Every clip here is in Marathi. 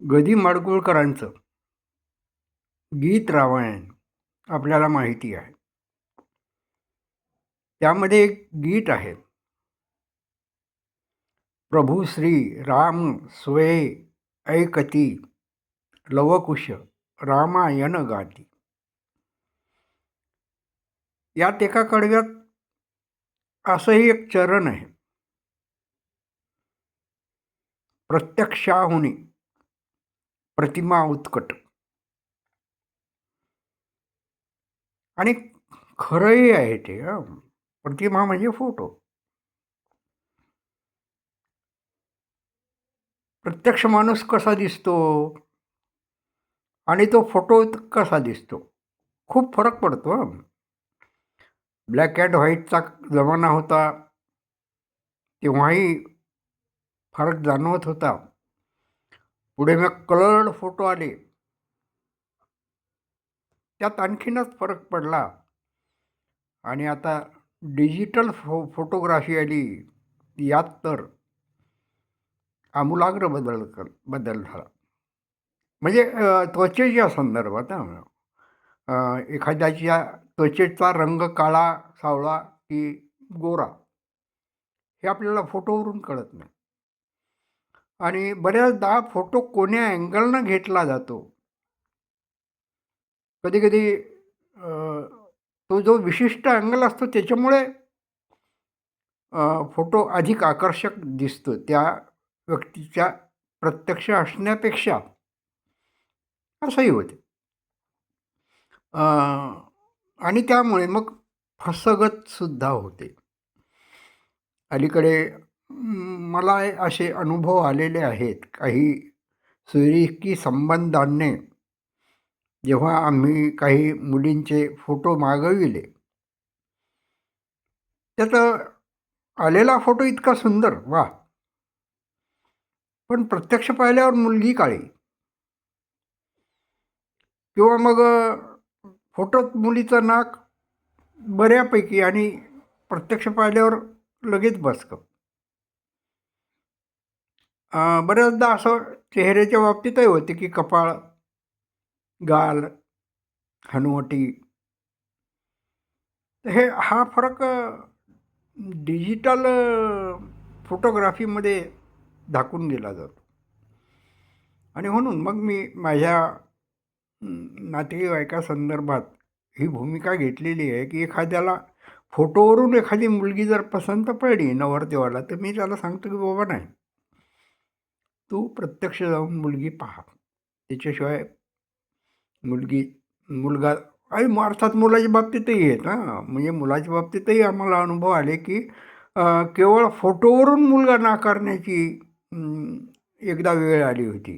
ग. दी. माडगूळकरांचं गीत रामायण आपल्याला माहिती आहे. त्यामध्ये एक गीत आहे, प्रभू श्री राम स्वये ऐकती लवकुश रामायण गाती. यात एका कडव्यात असंही एक चरण आहे, प्रत्यक्षाहुनी प्रतिमा उत्कट. आणि खरंही आहे ते. प्रतिमा म्हणजे फोटो. प्रत्यक्ष माणूस कसा दिसतो आणि तो फोटोत कसा दिसतो, खूप फरक पडतो. ब्लॅक अँड व्हाईटचा जमाना होता तेव्हाही फरक जाणवत होता. पुढे मग कलर्ड फोटो आले, त्यात आणखीनच फरक पडला. आणि आता डिजिटल फोटोग्राफी आली, यात तर आमूलाग्र बदल झाला. म्हणजे त्वचेच्या संदर्भात एखाद्याच्या त्वचेचा रंग काळा, सावळा की गोरा हे आपल्याला फोटोवरून कळत नाही. आणि बऱ्याचदा फोटो कोण्या अँगलनं घेतला जातो, कधी कधी तो जो विशिष्ट अँगल असतो त्याच्यामुळे फोटो अधिक आकर्षक दिसतो त्या व्यक्तीच्या प्रत्यक्ष असण्यापेक्षा, असंही होते. आणि त्यामुळे मग फसगतसुद्धा होते. अलीकडे मला असे अनुभव आलेले आहेत. काही सोयीस्कर संबंधांनी जेव्हा आम्ही काही मुलींचे फोटो मागविले, त्याचा आलेला फोटो इतका सुंदर, वा, पण प्रत्यक्ष पाहिल्यावर मुलगी काळी. किंवा मग फोटोत मुलीचं नाक बऱ्यापैकी आणि प्रत्यक्ष पाहिल्यावर लगेच बसकं. बऱ्याचदा असं चेहऱ्याच्या बाबतीतही होते की कपाळ, गाल, हनुवटी, हा फरक डिजिटल फोटोग्राफीमध्ये झाकून गेला जातो. आणि म्हणून मग मी माझ्या नातेवाईकासंदर्भात ही भूमिका घेतलेली आहे की एखाद्याला फोटोवरून एखादी मुलगी जर पसंत पडली नवरदेवाला, तर मी त्याला सांगतो की बाबा नाही, तू प्रत्यक्ष जाऊन मुलगी पहा. त्याच्याशिवाय मुलगा आणि अर्थात मुलाच्या बाबतीतही आहेत. म्हणजे मुलाच्या बाबतीतही आम्हाला अनुभव आले की केवळ फोटोवरून मुलगा नाकारण्याची एकदा वेळ आली होती.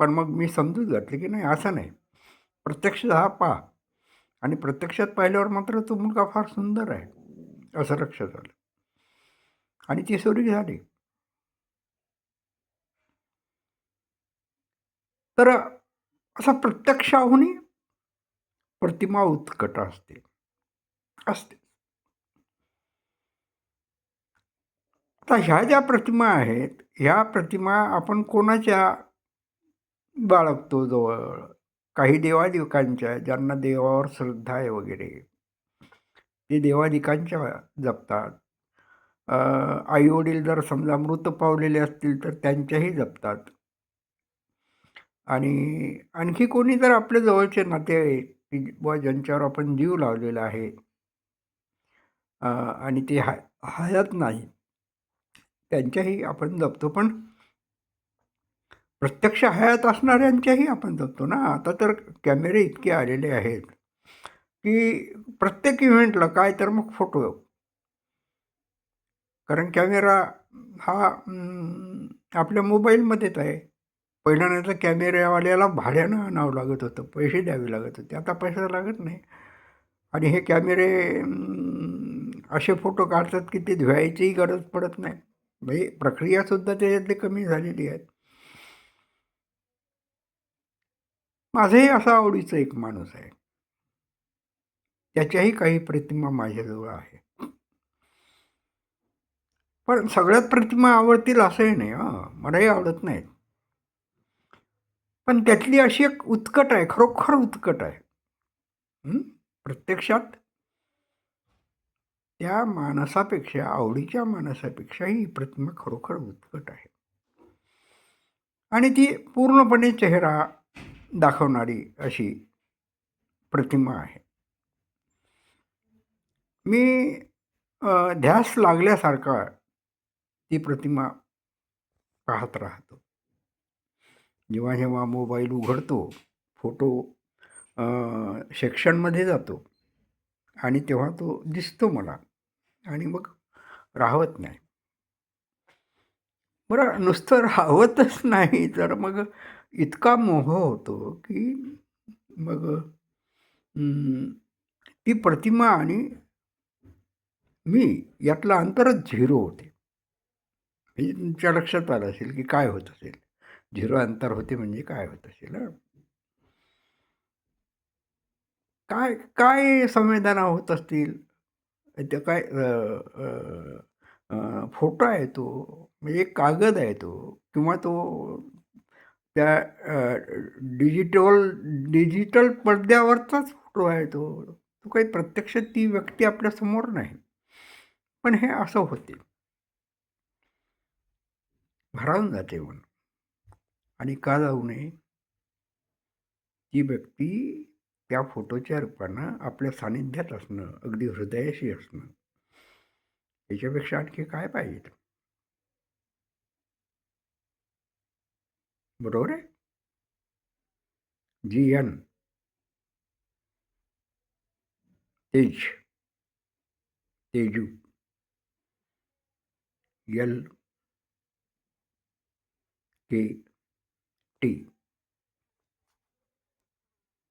पण मग मी समजून घातले की नाही, असं नाही, प्रत्यक्ष हा पहा. आणि प्रत्यक्षात पाहिल्यावर मात्र तो मुलगा फार सुंदर आहे असं लक्षात आलं. आणि ती सोरी झाली. तर असा प्रत्यक्षाहूनही प्रतिमा उत्कट असते. आता ह्या ज्या प्रतिमा आहेत, ह्या प्रतिमा आपण कोणाच्या बाळगतो जवळ? काही देवादिकांच्या, ज्यांना देवावर श्रद्धा आहे वगैरे, ते देवादिकांच्या जपतात. आई वडील जर समजा मृत पावलेले असतील तर त्यांच्याही जपतात. आणि आणखी कोणी जर आपल्या जवळचे नातेवाईक की ज्यांच्यावर आपण जीव लावलेला आहे आणि ते हयात नाही, त्यांच्याही आपण जपतो. पण प्रत्यक्ष हयात असणाऱ्यांच्याही आपण जपतो ना. आता तर कॅमेरे इतके आलेले आहेत की प्रत्येक इव्हेंटला काय तर मग फोटो. कारण कॅमेरा हा आपल्या मोबाईलमध्येच आहे. पहिल्यांदा कॅमेऱ्यावाल्याला भाड्यानं आणावं लागत होतं, पैसे द्यावे लागत होते. आता पैसा लागत नाही. आणि हे कॅमेरे असे फोटो काढतात की ते धुवायचीही गरज पडत नाही. म्हणजे प्रक्रियासुद्धा त्याच्यातली कमी झालेली आहे. माझंही असा आवडीचं एक माणूस आहे, त्याच्याही काही प्रतिमा माझ्याजवळ आहे. पण सगळ्यात प्रतिमा आवडतील असंही नाही. मलाही आवडत नाहीत. पण त्यातली अशी एक उत्कट आहे, खरोखर उत्कट आहे. हं? प्रत्यक्षात त्या माणसापेक्षा, आवडीच्या माणसापेक्षा ही प्रतिमा खरोखर उत्कट आहे. आणि ती पूर्णपणे चेहरा दाखवणारी अशी प्रतिमा आहे. मी ध्यास लागल्यासारखा ती प्रतिमा पाहत राहतो. जेव्हा जेव्हा मोबाईल उघडतो, फोटो सेक्शनमध्ये जातो आणि तेव्हा तो दिसतो मला आणि मग राहवत नाही. बरं नुसतं राहवतच नाही, तर मग इतका मोह होतो, की मग ती प्रतिमा आणि मी यातलं अंतरच झिरो होते. म्हणजे तुमच्या लक्षात आलं असेल, की काय होत असेल. झिरो अंतर होते म्हणजे काय होत असेल हां. काय काय संवेदना होत असतील? ते काय अ, अ, फोटो आहे तो, म्हणजे एक कागद आहे तो किंवा तो त्या डिजिटल पडद्यावरचाच फोटो आहे तो. तो काही प्रत्यक्ष ती व्यक्ती आपल्यासमोर नाही. पण हे असं होते. भारावून जाते मन. आणि का जाऊ नये? ती व्यक्ती त्या फोटोच्या रूपानं आपल्या सानिध्यात असणं, अगदी हृदयाशी असणं, याच्यापेक्षा आणखी काय पाहिजे? बरोबर आहे? जी.एन. तेज, तेजू, एल.के.टी.